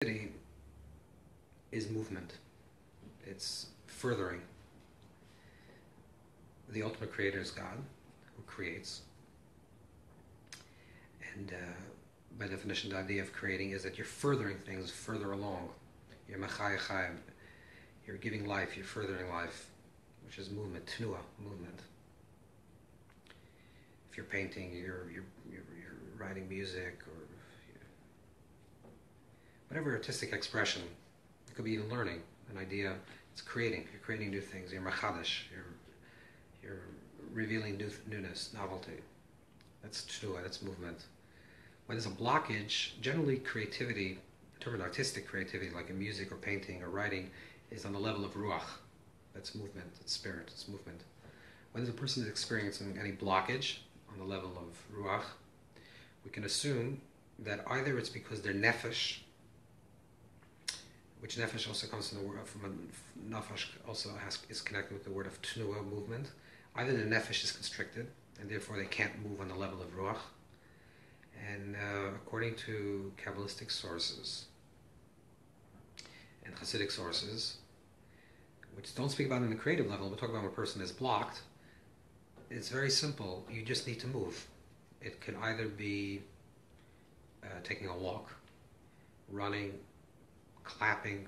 Creativity is movement. It's furthering. The ultimate creator is God, who creates. And by definition, the idea of creating is that you're furthering things further along. You're machayachayim. You're giving life, you're furthering life, which is movement, tnua, movement. If you're painting, you're writing music, or whatever artistic expression. It could be even learning an idea. It's creating. You're creating new things. You're machadash. You're revealing newness, novelty. That's tnua. That's movement. When there's a blockage, generally creativity, in terms of artistic creativity, like in music or painting or writing, is on the level of ruach. That's movement. It's spirit. It's movement. When the person is experiencing any blockage on the level of ruach, we can assume that either it's because their nefesh, which nefesh also comes from the word from nefesh, also is connected with the word of tnua, movement. Either the nefesh is constricted, and therefore they can't move on the level of ruach. And according to Kabbalistic sources and Hasidic sources, which don't speak about it on the creative level, but talk about when a person is blocked, it's very simple. You just need to move. It can either be taking a walk, running, clapping,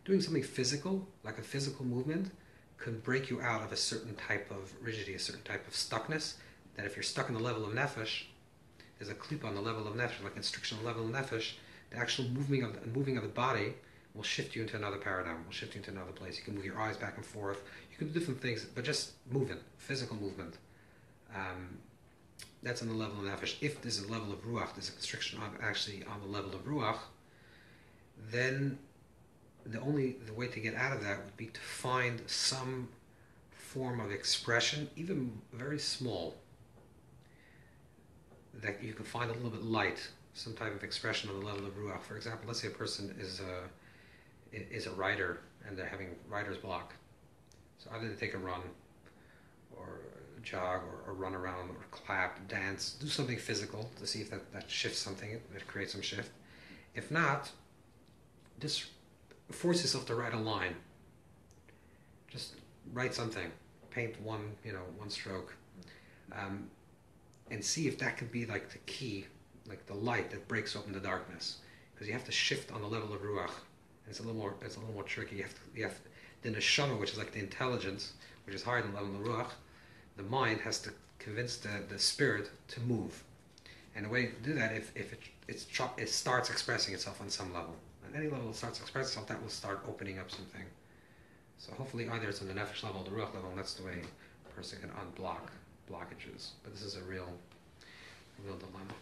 doing something physical, like a physical movement, can break you out of a certain type of rigidity, a certain type of stuckness, that if you're stuck in the level of nefesh, there's a clip on the level of nefesh, like constriction on the level of nefesh, the actual moving of the body will shift you into another paradigm, will shift you into another place. You can move your eyes back and forth, you can do different things, but just movement, physical movement. That's on the level of nefesh. If there's a level of ruach, there's a constriction actually on the level of ruach, then the way to get out of that would be to find some form of expression, even very small, that you can find a little bit light, some type of expression on the level of ruach. For example, let's say a person is a writer and they're having writer's block. So either they take a run, or jog, or run around, or clap, dance, do something physical to see if that shifts something, that creates some shift. If not, just force yourself to write a line. Just write something, paint one stroke, and see if that could be like the key, like the light that breaks open the darkness. Because you have to shift on the level of ruach, and it's a little more tricky. You have the neshama, which is like the intelligence, which is higher than the level of ruach. The mind has to convince the spirit to move, and the way to do that, if it starts expressing itself on some level. At any level it starts expressing itself, that will start opening up something. So hopefully either it's on the nefesh level or the ruach level, and that's the way a person can unblock blockages. But this is a real dilemma.